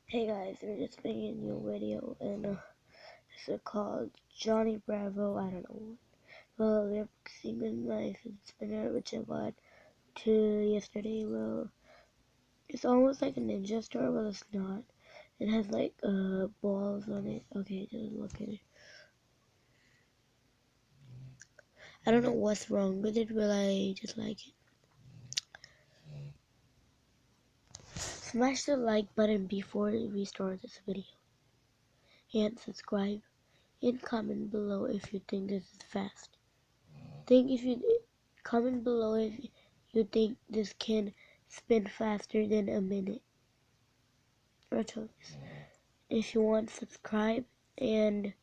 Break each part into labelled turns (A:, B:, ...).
A: Hey guys, we're just making a new video, and this is called Johnny Bravo. I don't know. Well, we're focusing on my fidget spinner, which I bought yesterday. Well, it's almost like a ninja store, but it's not. It has like balls on it. Okay, just look at it. I don't know what's wrong with it, but I just like it. Smash the like button before we start this video, and subscribe, and comment below if you think this is fast. Comment below if you think this can spin faster than a minute or two. If you want, subscribe. And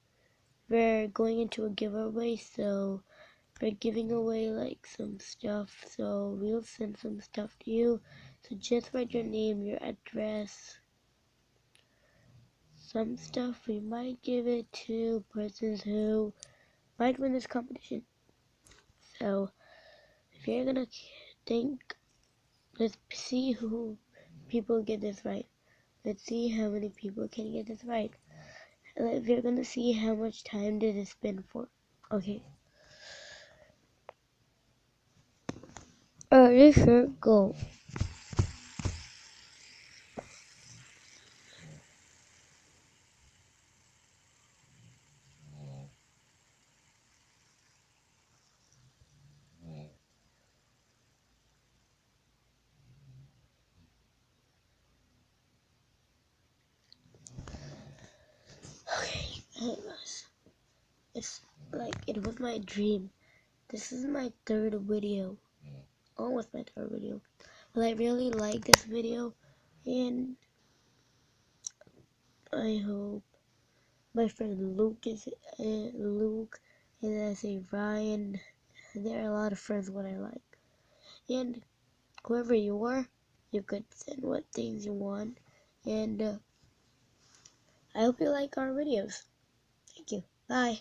A: we're going into a giveaway, so we're giving away like some stuff, so we'll send some stuff to you. So just write your name, your address, some stuff. We might give it to persons who might win this competition. So if you're gonna think, let's see who people get this right. Let's see how many people can get this right. We're gonna see how much time did it spin for. Okay. Ready, sure, go. Okay, anyways, it's like it was my dream. This is my third video. Almost my third video. But I really like this video, and I hope my friend Luke and I say Ryan. There are a lot of friends what I like. And whoever you are, you could send what things you want. And I hope you like our videos. Thank you. Bye.